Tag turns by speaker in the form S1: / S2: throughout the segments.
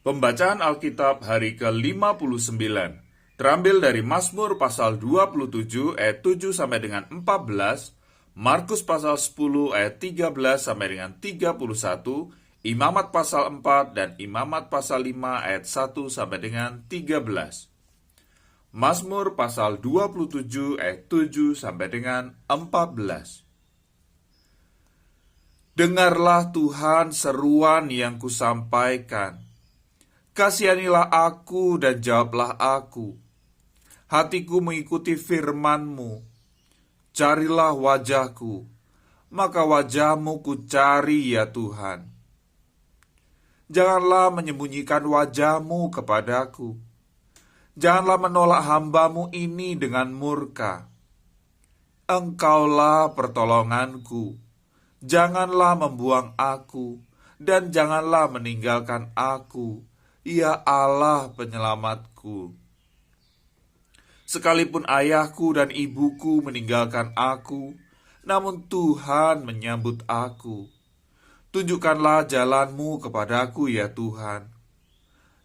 S1: Pembacaan Alkitab hari ke-59 terambil dari Mazmur pasal 27 ayat 7 sampai dengan 14, Markus pasal 10 ayat 13 sampai dengan 31, Imamat pasal 4 dan Imamat pasal 5 ayat 1 sampai dengan 13. Mazmur pasal 27 ayat 7 sampai dengan 14. Dengarlah Tuhan seruan yang kusampaikan. Kasihanilah aku dan jawablah aku. Hatiku mengikuti firman-Mu. Carilah wajahku, maka wajah-Mu ku cari ya Tuhan. Janganlah menyembunyikan wajah-Mu kepadaku. Janganlah menolak hamba-Mu ini dengan murka. Engkaulah pertolonganku. Janganlah membuang aku, dan janganlah meninggalkan aku, ya Allah penyelamatku. Sekalipun ayahku dan ibuku meninggalkan aku, namun Tuhan menyambut aku. Tunjukkanlah jalan-Mu kepadaku ya Tuhan,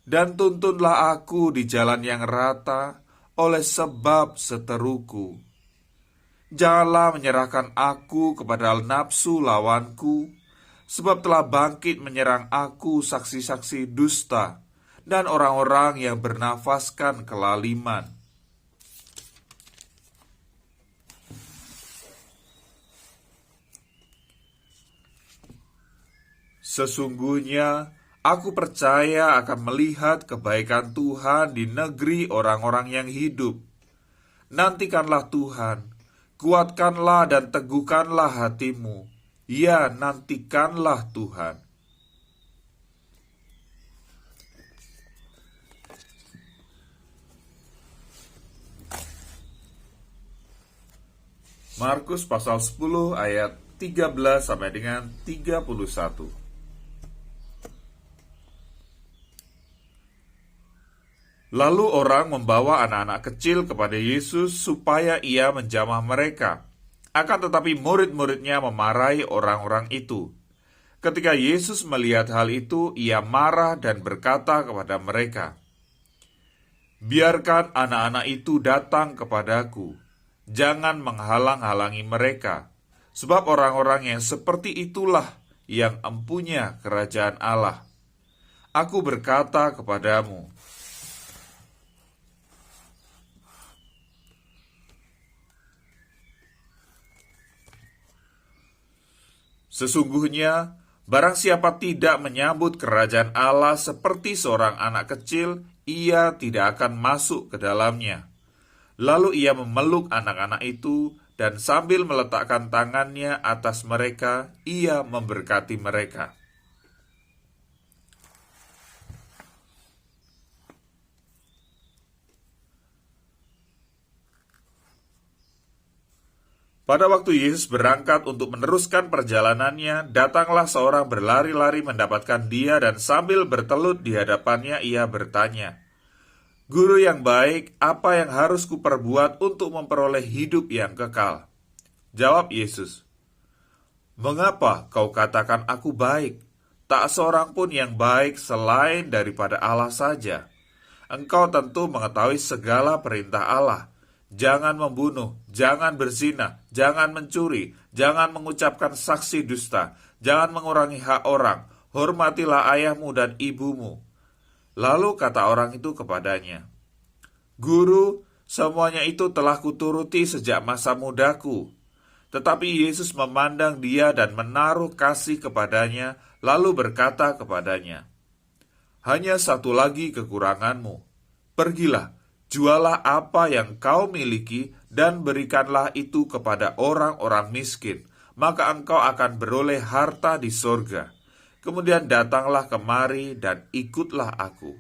S1: dan tuntunlah aku di jalan yang rata oleh sebab seteruku. Janganlah menyerahkan aku kepada nafsu lawanku, sebab telah bangkit menyerang aku saksi-saksi dusta dan orang-orang yang bernafaskan kelaliman. Sesungguhnya aku percaya akan melihat kebaikan Tuhan di negeri orang-orang yang hidup. Nantikanlah Tuhan, kuatkanlah dan teguhkanlah hatimu. Ya, nantikanlah Tuhan. Markus pasal 10 ayat 13 sampai dengan 31. Lalu orang membawa anak-anak kecil kepada Yesus supaya ia menjamah mereka. Akan tetapi murid-muridnya memarahi orang-orang itu. Ketika Yesus melihat hal itu, ia marah dan berkata kepada mereka, "Biarkan anak-anak itu datang kepadaku. Jangan menghalang-halangi mereka, sebab orang-orang yang seperti itulah yang empunya kerajaan Allah. Aku berkata kepadamu, sesungguhnya, barang siapa tidak menyambut kerajaan Allah seperti seorang anak kecil, ia tidak akan masuk ke dalamnya." Lalu ia memeluk anak-anak itu, dan sambil meletakkan tangannya atas mereka, ia memberkati mereka. Pada waktu Yesus berangkat untuk meneruskan perjalanannya, datanglah seorang berlari-lari mendapatkan dia dan sambil bertelut di hadapannya ia bertanya, "Guru yang baik, apa yang harus kuperbuat untuk memperoleh hidup yang kekal?" Jawab Yesus, "Mengapa kau katakan aku baik? Tak seorang pun yang baik selain daripada Allah saja. Engkau tentu mengetahui segala perintah Allah. Jangan membunuh, jangan berzina, jangan mencuri, jangan mengucapkan saksi dusta, jangan mengurangi hak orang, hormatilah ayahmu dan ibumu." Lalu kata orang itu kepadanya, "Guru, semuanya itu telah kuturuti sejak masa mudaku." Tetapi Yesus memandang dia dan menaruh kasih kepadanya, lalu berkata kepadanya, "Hanya satu lagi kekuranganmu. Pergilah, jualah apa yang kau miliki dan berikanlah itu kepada orang-orang miskin, maka engkau akan beroleh harta di sorga. Kemudian datanglah kemari dan ikutlah aku."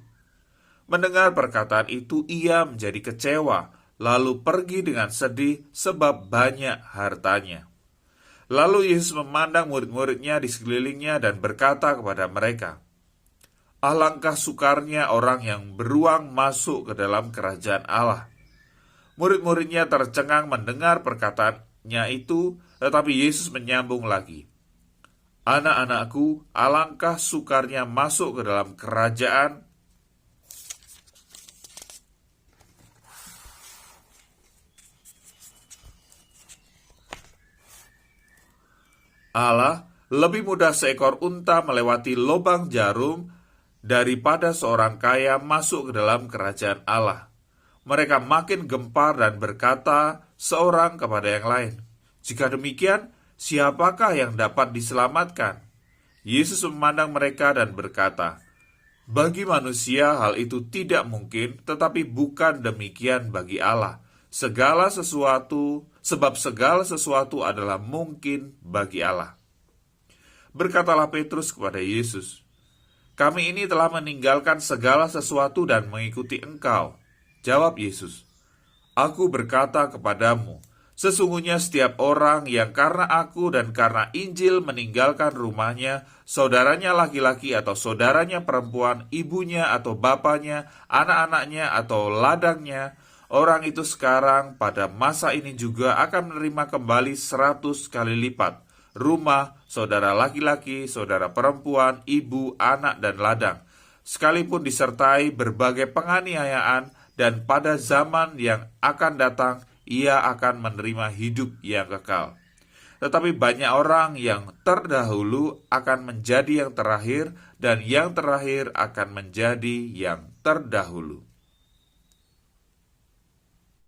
S1: Mendengar perkataan itu, ia menjadi kecewa, lalu pergi dengan sedih sebab banyak hartanya. Lalu Yesus memandang murid-muridnya di sekelilingnya dan berkata kepada mereka, "Alangkah sukarnya orang yang beruang masuk ke dalam kerajaan Allah." Murid-muridnya tercengang mendengar perkataannya itu, tetapi Yesus menyambung lagi, "Anak-anakku, alangkah sukarnya masuk ke dalam kerajaan Allah, lebih mudah seekor unta melewati lubang jarum daripada seorang kaya masuk ke dalam kerajaan Allah. Mereka makin gempar dan berkata seorang kepada yang lain, "Jika demikian, siapakah yang dapat diselamatkan?" Yesus memandang mereka dan berkata, "Bagi manusia hal itu tidak mungkin, tetapi bukan demikian bagi Allah. Sebab segala sesuatu adalah mungkin bagi Allah." Berkatalah Petrus kepada Yesus, "Kami ini telah meninggalkan segala sesuatu dan mengikuti Engkau." Jawab Yesus, "Aku berkata kepadamu, sesungguhnya setiap orang yang karena aku dan karena Injil meninggalkan rumahnya, saudaranya laki-laki atau saudaranya perempuan, ibunya atau bapaknya, anak-anaknya atau ladangnya, orang itu sekarang pada masa ini juga akan menerima kembali 100 kali lipat rumah, saudara laki-laki, saudara perempuan, ibu, anak, dan ladang, sekalipun disertai berbagai penganiayaan, dan pada zaman yang akan datang, ia akan menerima hidup yang kekal. Tetapi banyak orang yang terdahulu akan menjadi yang terakhir, dan yang terakhir akan menjadi yang terdahulu."